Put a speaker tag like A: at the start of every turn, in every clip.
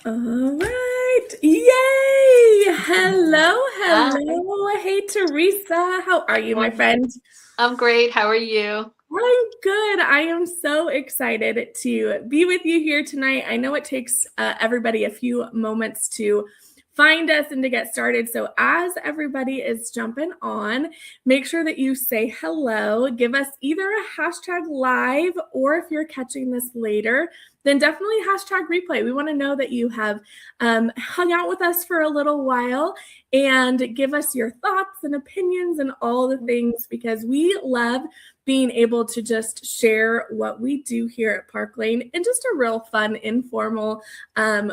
A: All right. Yay. Hello.
B: Hi.
A: Hello. Hey, Teresa. How are you, my
B: Morning.
A: friend?
B: I'm great. How are you?
A: I'm good. I am so excited to be with you here tonight. I know it takes everybody a few moments to find us and to get started. So, as everybody is jumping on, make sure that you say hello. Give us either a hashtag live, or if you're catching this later, then definitely hashtag replay. We want to know that you have hung out with us for a little while and give us your thoughts and opinions and all the things, because we love being able to just share what we do here at Park Lane in just a real fun, informal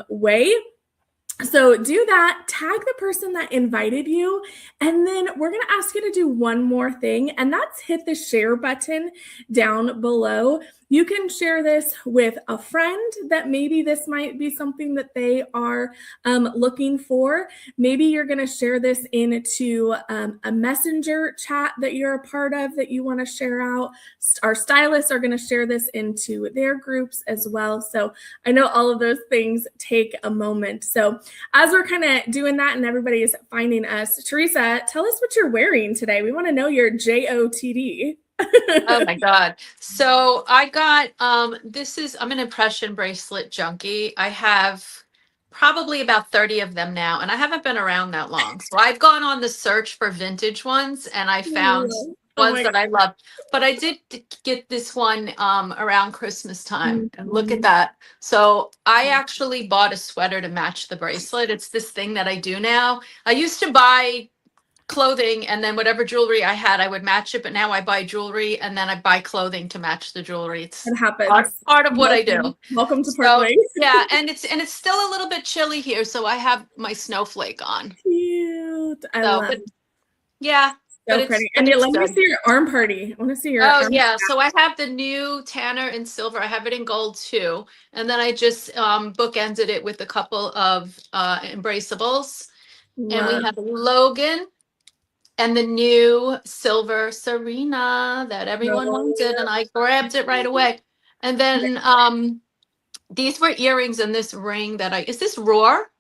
A: way. So do that, tag the person that invited you, and then we're going to ask you to do one more thing, and that's hit the share button down below. You can share this with a friend that maybe this might be something that they are looking for. Maybe you're going to share this into a messenger chat that you're a part of that you want to share out. Our stylists are going to share this into their groups as well. So I know all of those things take a moment. So as we're kind of doing that and everybody's finding us, Teresa, tell us what you're wearing today. We want to know your JOTD.
B: Oh my God. So I got I'm an impression bracelet junkie. I have probably about 30 of them now, and I haven't been around that long. So I've gone on the search for vintage ones and I found
A: Oh
B: ones
A: my
B: that I love. But I did get this one around Christmas time. And look at
A: God.
B: that. So I actually bought a sweater to match the bracelet. It's this thing that I do now. I used to buy clothing and then whatever jewelry I had, I would match it. But now I buy jewelry and then I buy clothing to match the jewelry. It's
A: It
B: part,
A: happens.
B: part of what I do.
A: Welcome to Park
B: So
A: Lane.
B: yeah, and it's still a little bit chilly here, so I have my snowflake on.
A: Cute. I
B: So,
A: love
B: but
A: it.
B: yeah,
A: So pretty. And
B: it's
A: let me
B: good.
A: see your arm party. I want to see your
B: Oh
A: arm.
B: yeah, so I have the new tanner in silver. I have it in gold too, and then I just bookended it with a couple of embraceables, and we
A: Love.
B: have Logan and the new silver Serena that everyone
A: Oh,
B: wanted, and I grabbed it right away. And
A: yeah.
B: then these were earrings and this ring that is this Roar?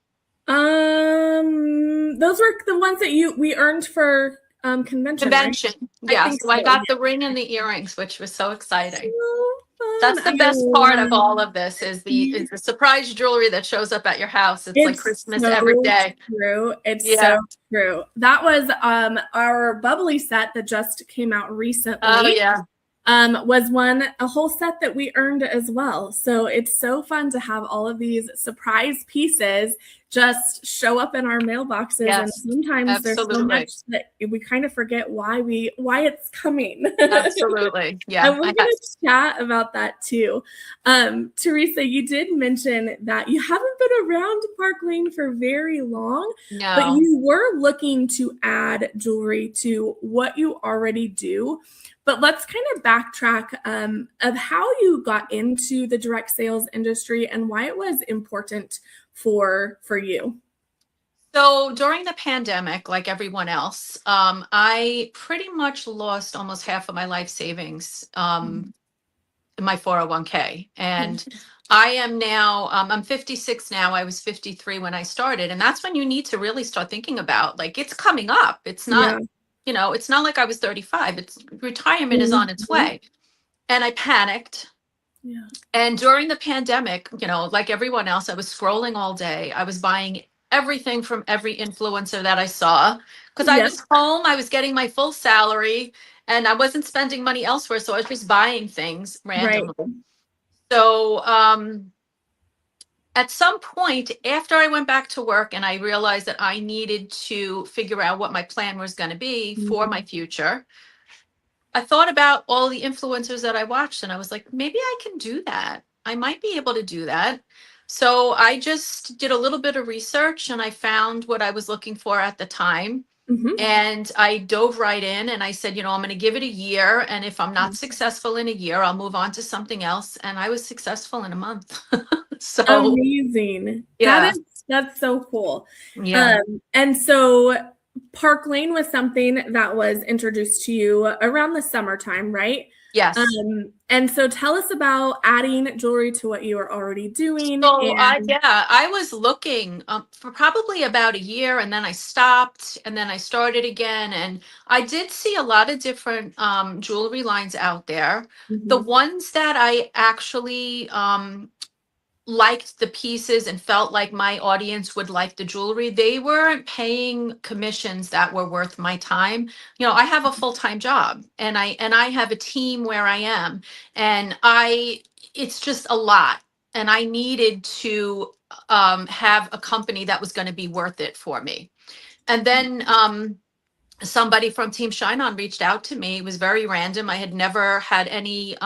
A: Those were the ones that we earned for convention, right?
B: Convention.
A: I
B: Yeah,
A: think
B: so I
A: so.
B: got
A: Yeah.
B: the ring and the earrings, which was so exciting.
A: So fun.
B: That's the
A: I
B: best part of
A: love
B: all of this is the surprise jewelry that shows up at your house. It's like
A: it's
B: Christmas every
A: so
B: day.
A: true. It's so
B: Yeah.
A: true. That was our bubbly set that just came out
B: Oh
A: recently.
B: yeah.
A: Was a whole set that we earned as well. So it's so fun to have all of these surprise pieces just show up in our mailboxes. And
B: Yes.
A: sometimes there's so much
B: Absolutely.
A: that we kind of forget why it's coming.
B: Absolutely.
A: And
B: Yeah.
A: we're going to chat about that too. Teresa, you did mention that you haven't been around Park Lane for very long, but
B: No.
A: you were looking to add jewelry to what you already do. But let's kind of backtrack of how you got into the direct sales industry and why it was important for you.
B: So during the pandemic, like everyone else, I pretty much lost almost half of my life savings in my 401k. And I am now, I'm 56 now. I was 53 when I started. And that's when you need to really start thinking about like it's coming up. It's not,
A: Yeah.
B: it's not like I was 35. It's retirement is on its
A: Mhm.
B: way. And I panicked.
A: Yeah.
B: And during the pandemic, like everyone else, I was scrolling all day. I was buying everything from every influencer that I saw because I
A: Yeah.
B: was home, I was getting my full salary, and I wasn't spending money elsewhere. So I was just buying things
A: Right.
B: randomly. So at some point, after I went back to work and I realized that I needed to figure out what my plan was going to be for my future, I thought about all the influencers that I watched and I was like, maybe I can do that. I might be able to do that. So I just did a little bit of research and I found what I was looking for at the time.
A: Mm-hmm.
B: And I dove right in and I said, I'm going to give it a year. And if I'm not successful in a year, I'll move on to something else. And I was successful in a month. So,
A: Amazing.
B: yeah,
A: That's so cool.
B: yeah.
A: And so Park Lane was something that was introduced to you around the summertime, right?
B: Yes.
A: And so tell us about adding jewelry to what you are already doing.
B: So
A: And
B: yeah, I was looking for probably about a year, and then I stopped, and then I started again, and I did see a lot of different jewelry lines out there. The
A: Mhm.
B: ones that I actually liked the pieces and felt like my audience would like the jewelry, they weren't paying commissions that were worth my time. I have a full-time job, and I have a team where I am, and it's just a lot. And I needed to have a company that was going to be worth it for me. And then somebody from Team Shine On reached out to me. It was very random. I had never had any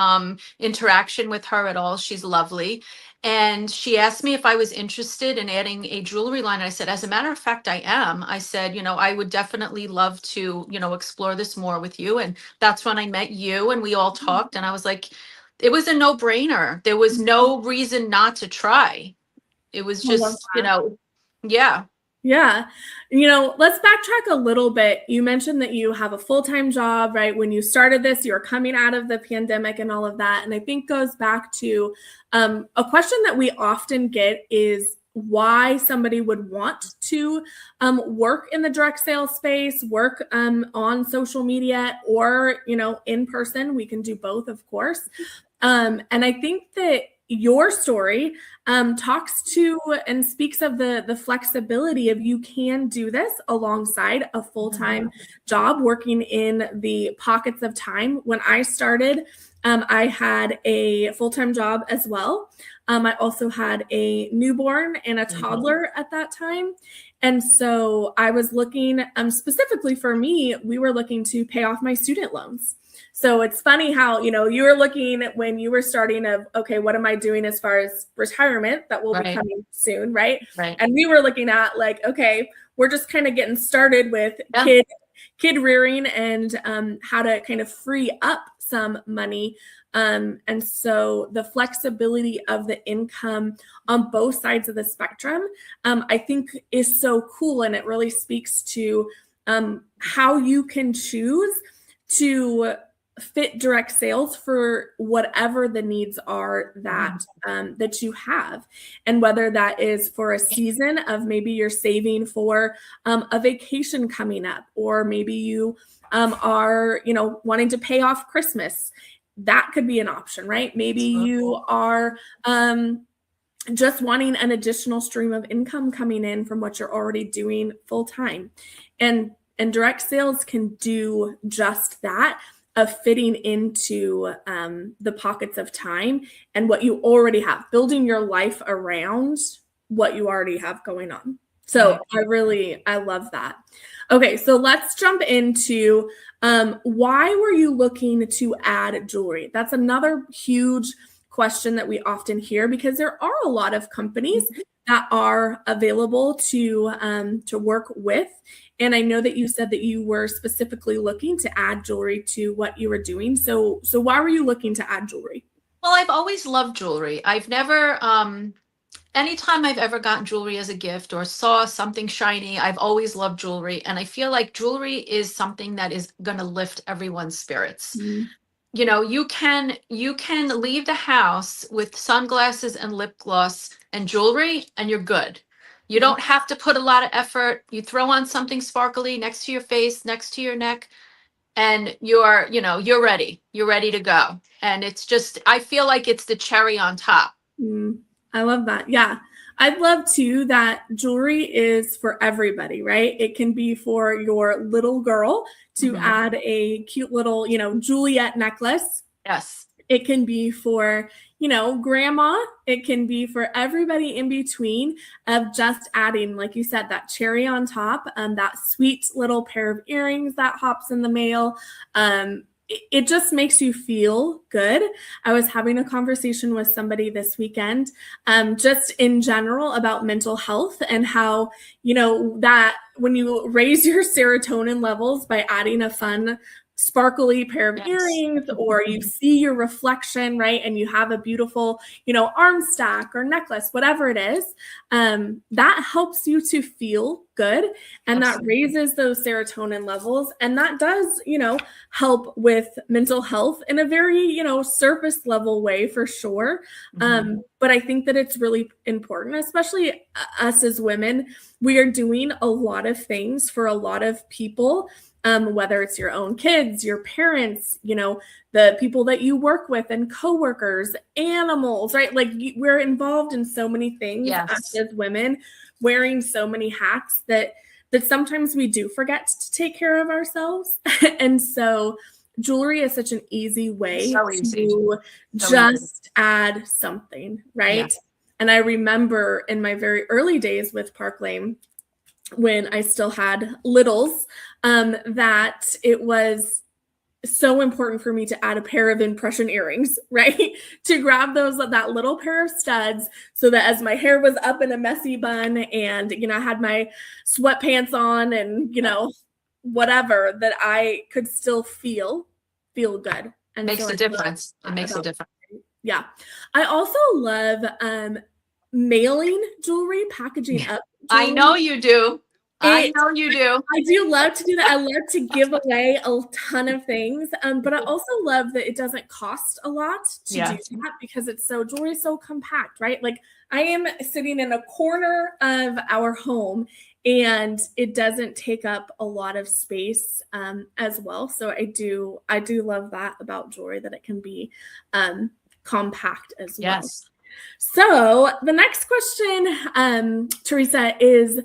B: interaction with her at all. She's lovely. And she asked me if I was interested in adding a jewelry line. I said, as a matter of fact, I am. I said, I would definitely love to, explore this more with you. And that's when I met you and we all talked. And I was like, it was a no-brainer. There was no reason not to try. It was
A: I love
B: just,
A: that.
B: yeah.
A: Yeah. Let's backtrack a little bit. You mentioned that you have a full-time job, right? When you started this, you were coming out of the pandemic and all of that. And I think goes back to a question that we often get is why somebody would want to work in the direct sales space, work on social media, or, in person. We can do both, of course. And I think that your story talks to and speaks of the flexibility of you can do this alongside a full-time job, working in the pockets of time. When I started, I had a full-time job as well. I also had a newborn and a toddler at that time. And so I was looking specifically for me, we were looking to pay off my student loans. So it's funny how, you were looking at when you were starting of, okay, what am I doing as far as retirement that will be
B: Right.
A: coming soon, right?
B: Right.
A: And we were looking at like, okay, we're just kind of getting started with
B: Yeah.
A: kid rearing and how to kind of free up some money. And so the flexibility of the income on both sides of the spectrum, I think is so cool. And it really speaks to how you can choose to fit direct sales for whatever the needs are that that you have, and whether that is for a season of maybe you're saving for a vacation coming up, or maybe you are wanting to pay off Christmas. That could be an option, right? Maybe you are just wanting an additional stream of income coming in from what you're already doing full time, and direct sales can do just that, of fitting into the pockets of time and what you already have, building your life around what you already have going on. So I love that. Okay, so let's jump into why were you looking to add jewelry? That's another huge question that we often hear, because there are a lot of companies that are available to work with. And I know that you said that you were specifically looking to add jewelry to what you were doing. So why were you looking to add jewelry?
B: Well, I've always loved jewelry. I've never, anytime I've ever gotten jewelry as a gift or saw something shiny, I've always loved jewelry. And I feel like jewelry is something that is going to lift everyone's spirits. You can leave the house with sunglasses and lip gloss and jewelry and you're good. You don't have to put a lot of effort. You throw on something sparkly next to your face, next to your neck, and you're ready. You're ready to go. And it's just, I feel like it's the cherry on top.
A: I love that. Yeah. I'd love too that jewelry is for everybody, right? It can be for your little girl to add a cute little, Juliet necklace.
B: Yes.
A: It can be for, grandma. It can be for everybody in between, of just adding, like you said, that cherry on top, that sweet little pair of earrings that hops in the mail. It just makes you feel good. I was having a conversation with somebody this weekend, just in general about mental health, and how, that when you raise your serotonin levels by adding a fun, sparkly pair of
B: Yes.
A: earrings, or you see your reflection, right? And you have a beautiful, arm stack or necklace, whatever it is, that helps you to feel good. And that raises those serotonin levels. And that does, help with mental health in a very, surface level way for sure. But I think that it's really important, especially us as women. We are doing a lot of things for a lot of people, whether it's your own kids, your parents, the people that you work with and coworkers, animals, right? Like we're involved in so many things as women, wearing so many hats that sometimes we do forget to take care of ourselves. And so jewelry is such an easy way to just add something, right? Yeah. And I remember in my very early days with Park Lane, when I still had littles, that it was so important for me to add a pair of impression earrings, right? To grab that little pair of studs so that as my hair was up in a messy bun and, I had my sweatpants on and, whatever, that I could still feel good. And
B: makes a difference. It makes a difference.
A: Yeah. I also love mailing jewelry, packaging up jewelry.
B: I know you do. I know you do.
A: I do love to do that. I love to give away a ton of things, but I also love that it doesn't cost a lot to do that because jewelry is so compact, right? Like I am sitting in a corner of our home and it doesn't take up a lot of space as well. So I do love that about jewelry, that it can be compact as well.
B: Yes.
A: So the next question, Teresa, is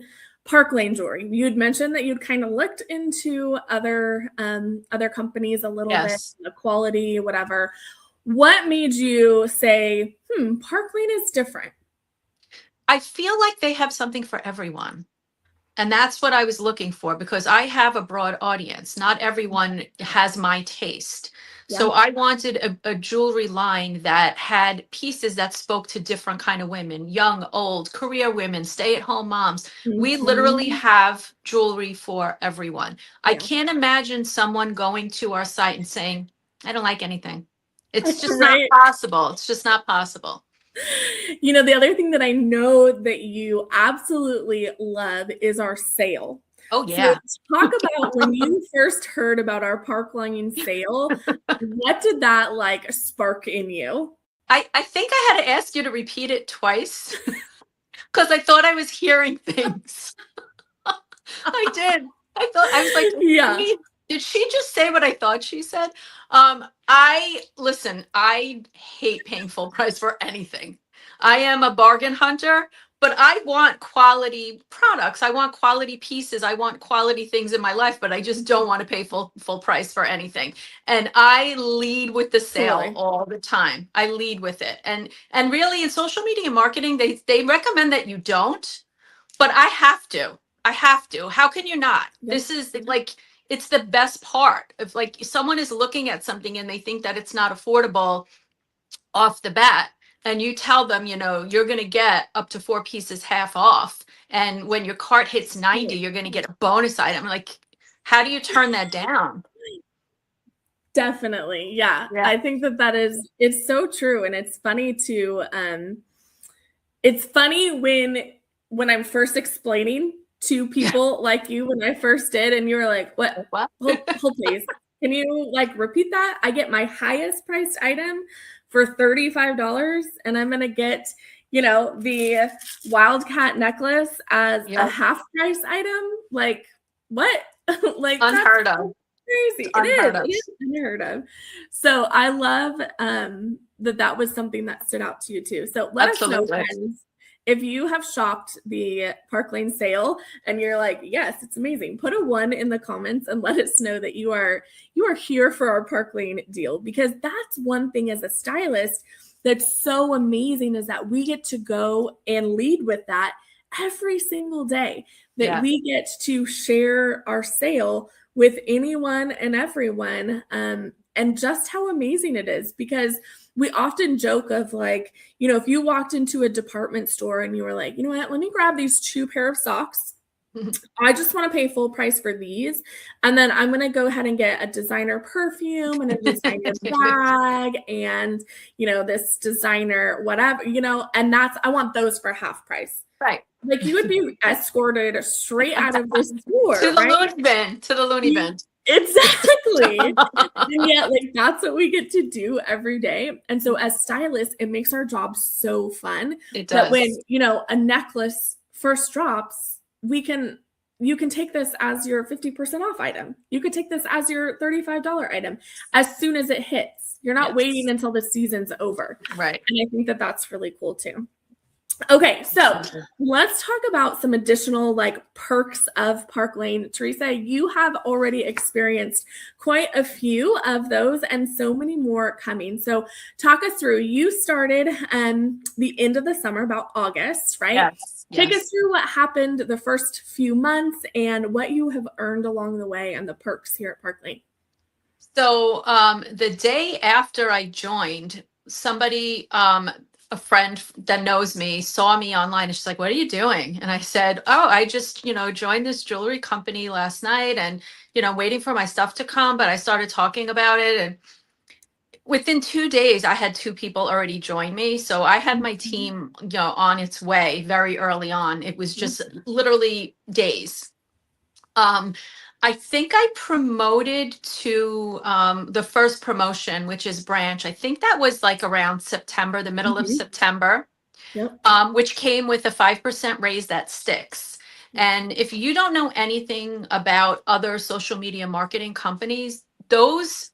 A: Park Lane jewelry. You had mentioned that you'd kind of looked into other companies a little bit, the quality, whatever. What made you say, Park Lane is different?
B: I feel like they have something for everyone. And that's what I was looking for, because I have a broad audience. Not everyone has my taste. Yeah. So I wanted a jewelry line that had pieces that spoke to different kind of women, young, old, career women, stay-at-home moms. We literally have jewelry for everyone. Yeah. I can't imagine someone going to our site and saying, I don't like anything. It's just not possible. It's just not possible.
A: The other thing that I know that you absolutely love is our sale.
B: Oh, yeah.
A: So talk about when you first heard about our Park Lane sale, what did that spark in you?
B: I think I had to ask you to repeat it twice because I thought I was hearing things. I did. I was like, yeah. Did she just say what I thought she said? I hate paying full price for anything. I am a bargain hunter, but I want quality products. I want quality pieces. I want quality things in my life, but I just don't want to pay full price for anything. And I lead with the sale all the time. I lead with it. And really in social media marketing, they recommend that you don't, but I have to. How can you not? This is it's the best part of someone is looking at something and they think that it's not affordable off the bat. And you tell them, you're going to get up to 4 pieces half off. And when your cart hits 90, you're going to get a bonus item. Like, how do you turn that down?
A: Definitely. Yeah. I think it's so true. And it's funny to, it's funny when I'm first explaining to people like you when I first did, and you were like, what? Hold please. Can you repeat that? I get my highest priced item for $35 and I'm going to get, the Wildcat necklace as a half price item. Like what?
B: Unheard of.
A: Crazy. It is unheard of. So I love that was something that stood out to you too. So let us know, friends, if you have shopped the Park Lane sale and you're like, yes, it's amazing, put a 1 in the comments and let us know that you are here for our Park Lane deal, because that's one thing as a stylist that's so amazing, is that we get to go and lead with that every single day, that we get to share our sale with anyone and everyone, and just how amazing it is. Because we often joke of if you walked into a department store and you were like, you know what, let me grab these 2 pair of socks I just want to pay full price for these. And then I'm going to go ahead and get a designer perfume and a designer bag and, this designer whatever, and I want those for half price.
B: Right.
A: Like you would be escorted straight out of the store.
B: To the loony bin.
A: Exactly. And yet, that's what we get to do every day. And so as stylists, it makes our job so fun.
B: It does.
A: That when, a necklace first drops, you can take this as your 50% off item. You could take this as your $35 item as soon as it hits. You're not waiting until the season's over.
B: Right.
A: And I think that that's really cool too. Okay, so let's talk about some additional perks of Park Lane. Teresa, you have already experienced quite a few of those and so many more coming. So talk us through. You started the end of the summer, about August, right?
B: Yes.
A: Take us through what happened the first few months and what you have earned along the way and the perks here at Park Lane.
B: So the day after I joined, somebody, a friend that knows me, saw me online and she's like, "What are you doing?" And I said, "Oh, I just, joined this jewelry company last night and, waiting for my stuff to come, but I started talking about it." And within 2 days, I had 2 people already join me. So I had my team, on its way very early on. It was just literally days. I think I promoted to the first promotion, which is branch. I think that was around September, the middle of September, which came with a 5% raise that sticks. And if you don't know anything about other social media marketing companies, those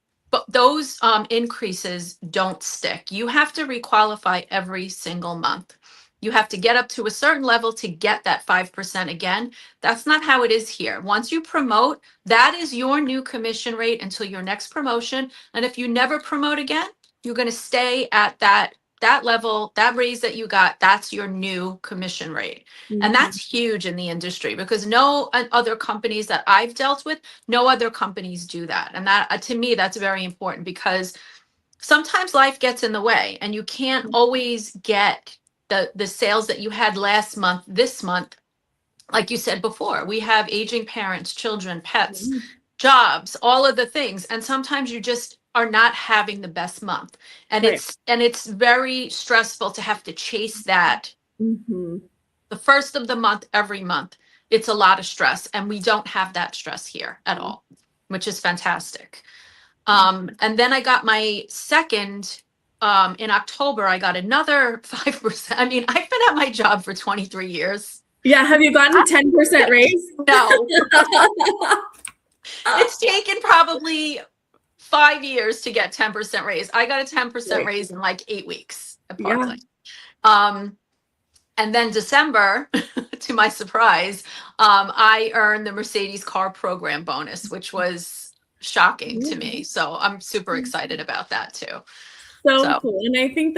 B: increases don't stick. You have to requalify every single month. You have to get up to a certain level to get that 5% again. That's not how it is here. Once you promote, that is your new commission rate until your next promotion. And if you never promote again, you're going to stay at that level, that raise that you got, that's your new commission rate. And that's huge in the industry because no other companies that I've dealt with, no other companies do that. And that, to me, that's very important because sometimes life gets in the way and you can't always get the sales that you had last month, this month. Like you said before, we have aging parents, children, pets, jobs, all of the things. And sometimes you just are not having the best month. And it's very stressful to have to chase that. The first of the month, every month. It's a lot of stress. And we don't have that stress here at all, which is fantastic. And then I got my second. In October, I got another 5%. I mean, I've been at my job for 23 years.
A: Yeah. Have you gotten a 10% raise?
B: No. It's taken probably 5 years to get 10% raise. I got a 10% raise in 8 weeks at Park Lane. And then December, to my surprise, I earned the Mercedes car program bonus, which was shocking to me. So I'm super excited about that too.
A: So cool. And I think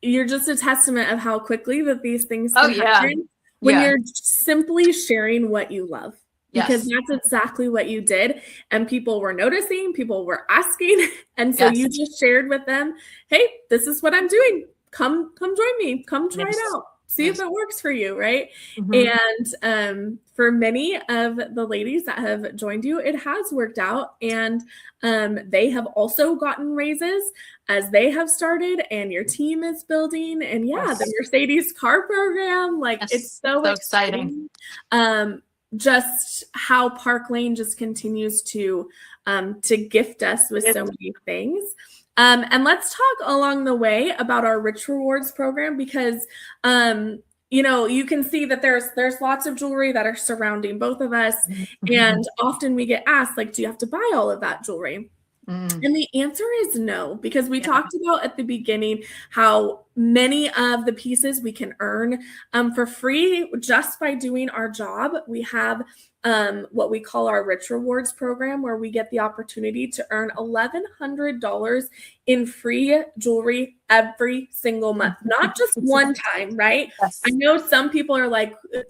A: you're just a testament of how quickly that these things can happen when you're simply sharing what you love. Because that's exactly what you did. And people were noticing, people were asking. And so you just shared with them, "Hey, this is what I'm doing. Come join me. Come try it out. See if it works for you," right? And for many of the ladies that have joined you, it has worked out. And they have also gotten raises as they have started and your team is building. And the Mercedes car program, it's so exciting. Just how Park Lane just continues to gift us with so many things. And let's talk along the way about our Rich Rewards program because, you can see that there's lots of jewelry that are surrounding both of us. And often we get asked, do you have to buy all of that jewelry? And the answer is no, because we talked about at the beginning how many of the pieces we can earn for free just by doing our job. We have what we call our Rich Rewards program, where we get the opportunity to earn $1,100 in free jewelry every single month, not just one time, right? I know some people are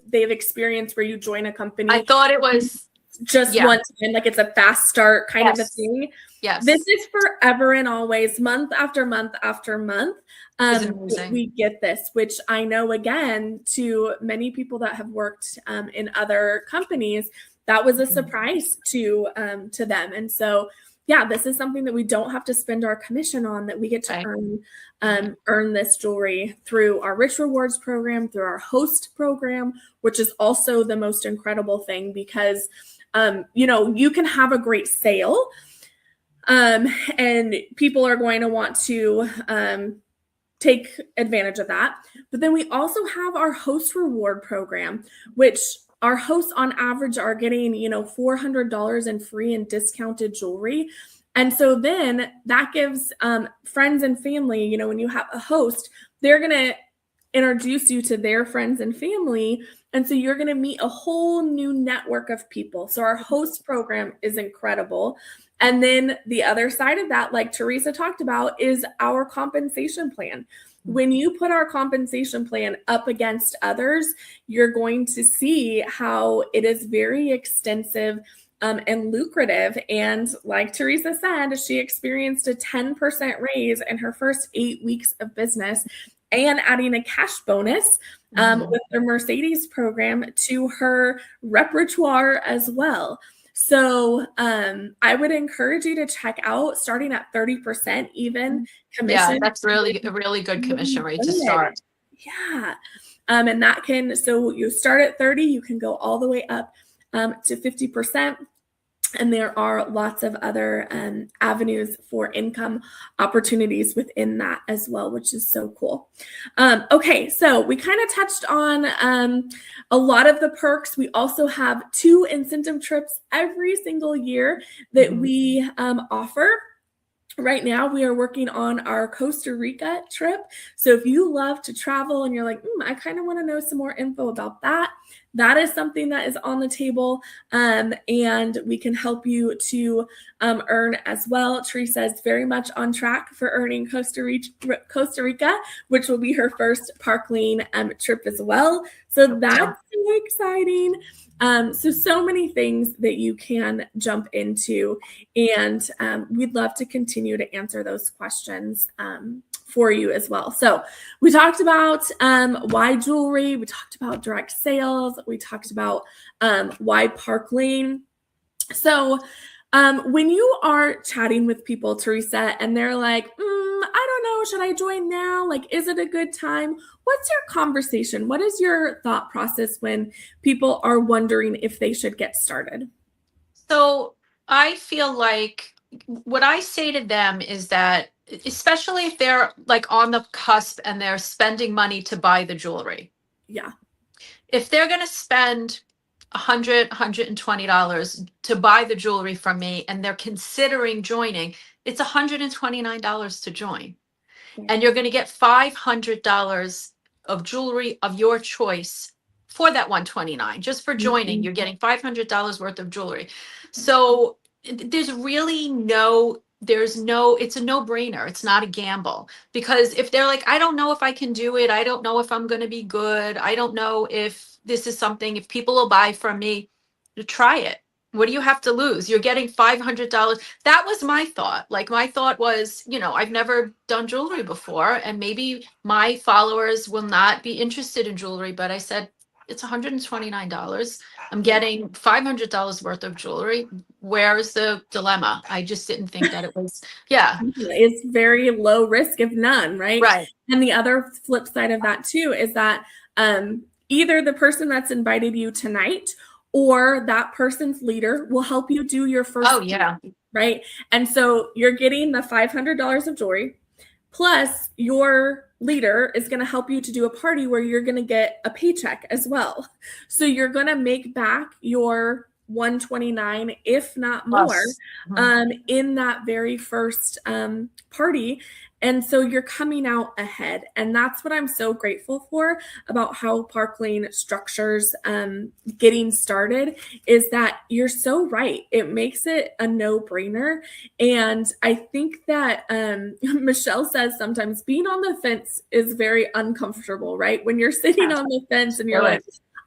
A: they've experienced where you join a company.
B: I thought it was
A: just one time, like it's a fast start kind of a thing.
B: Yes.
A: This is forever and always, month after month after month. We get this, which I know, again, to many people that have worked in other companies, that was a surprise to them. And so, yeah, this is something that we don't have to spend our commission on, that we get to earn this jewelry through our Rich Rewards program, through our host program, which is also the most incredible thing, because you can have a great sale, and people are going to want to take advantage of that. But then we also have our host reward program, which our hosts on average are getting, $400 in free and discounted jewelry. And so then that gives friends and family, when you have a host, they're going to introduce you to their friends and family. And so you're going to meet a whole new network of people. So our host program is incredible. And then the other side of that, like Teresa talked about, is our compensation plan. When you put our compensation plan up against others, you're going to see how it is very extensive and lucrative. And like Teresa said, she experienced a 10% raise in her first 8 weeks of business, and adding a cash bonus with the Mercedes program to her repertoire as well. So I would encourage you to check out, starting at 30% even commission.
B: Yeah, that's really a really good commission rate to start.
A: Yeah. And that so you start at 30, you can go all the way up to 50%. And there are lots of other avenues for income opportunities within that as well, which is so cool. Okay, so we kind of touched on a lot of the perks. We also have 2 incentive trips every single year that we offer. Right now, we are working on our Costa Rica trip. So if you love to travel and you're like, I kind of want to know some more info about that, that is something that is on the table, and we can help you to earn as well. Teresa is very much on track for earning Costa Rica, which will be her first Park Lane trip as well. So that's so exciting. So many things that you can jump into, and we'd love to continue to answer those questions for you as well. So we talked about why jewelry, we talked about direct sales, we talked about why Park Lane. So when you are chatting with people, Teresa, and they're like, I don't know, should I join now? Like, is it a good time? What's your conversation? What is your thought process when people are wondering if they should get started?
B: So I feel like what I say to them is that, especially if they're like on the cusp and they're spending money to buy the jewelry.
A: Yeah.
B: If they're going to spend $120 to buy the jewelry from me and they're considering joining, it's $129 to join. And you're going to get $500 of jewelry of your choice for that $129. Just for joining, you're getting $500 worth of jewelry. So there's really it's a no-brainer. It's not a gamble. Because if they're like, I don't know if I can do it, I don't know if I'm going to be good, I don't know if this is something, if people will buy from me, to try it. What do you have to lose? You're getting $500. That was my thought. Like, my thought was, I've never done jewelry before, and maybe my followers will not be interested in jewelry, but I said, it's $129. I'm getting $500 worth of jewelry. Where's the dilemma? I just didn't think that it was,
A: It's very low risk, if none, right?
B: Right.
A: And the other flip side of that too is that either the person that's invited you tonight or that person's leader will help you do your first.
B: Oh, yeah.
A: Right. And so you're getting the $500 of jewelry, plus your leader is going to help you to do a party where you're going to get a paycheck as well. So you're going to make back your $129, if not more, in that very first party. And so you're coming out ahead. And that's what I'm so grateful for about how Park Lane structures getting started, is that you're so right. It makes it a no-brainer. And I think that Michelle says sometimes being on the fence is very uncomfortable, right? When you're sitting on the fence and you're like,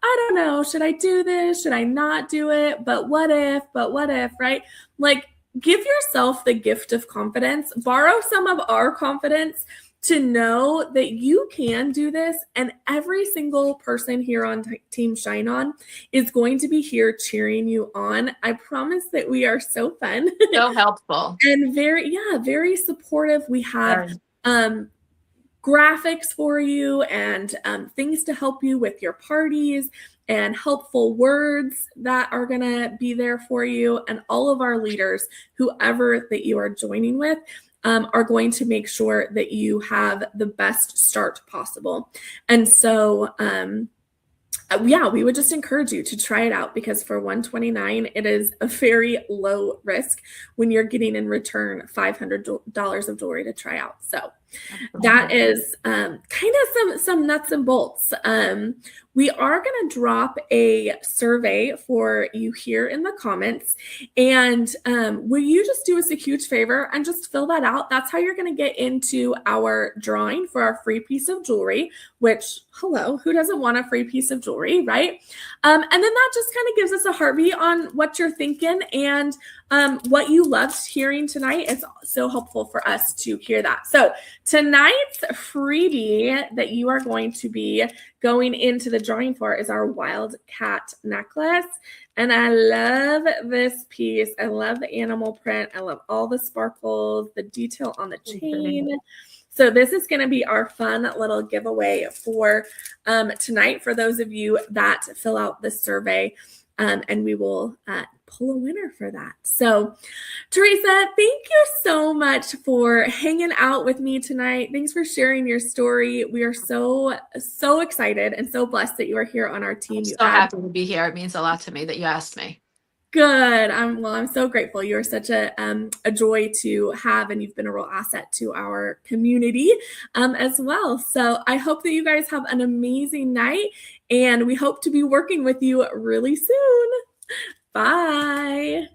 A: I don't know, should I do this? Should I not do it? But what if, right? Like, give yourself the gift of confidence, borrow some of our confidence to know that you can do this. And every single person here on Team Shine On is going to be here cheering you on. I promise that we are so fun.
B: So helpful.
A: And very supportive. We have graphics for you and things to help you with your parties and helpful words that are going to be there for you. And all of our leaders, whoever that you are joining with, are going to make sure that you have the best start possible. And so, we would just encourage you to try it out, because for $129, it is a very low risk when you're getting in return $500 of jewelry to try out. So that is kind of some nuts and bolts. We are going to drop a survey for you here in the comments. And will you just do us a huge favor and just fill that out? That's how you're going to get into our drawing for our free piece of jewelry, which, hello, who doesn't want a free piece of jewelry, right? And then that just kind of gives us a heartbeat on what you're thinking and what you loved hearing tonight. Is so helpful for us to hear that. So tonight's freebie that you are going to be going into the drawing for is our Wildcat necklace. And I love this piece. I love the animal print. I love all the sparkles, the detail on the chain. So this is going to be our fun little giveaway for tonight for those of you that fill out the survey. And we will pull a winner for that. So, Teresa, thank you so much for hanging out with me tonight. Thanks for sharing your story. We are so excited and so blessed that you are here on our team.
B: I'm so happy to be here. It means a lot to me that you asked me.
A: Good. I'm so grateful. You are such a joy to have, and you've been a real asset to our community as well. So I hope that you guys have an amazing night, and we hope to be working with you really soon. Bye.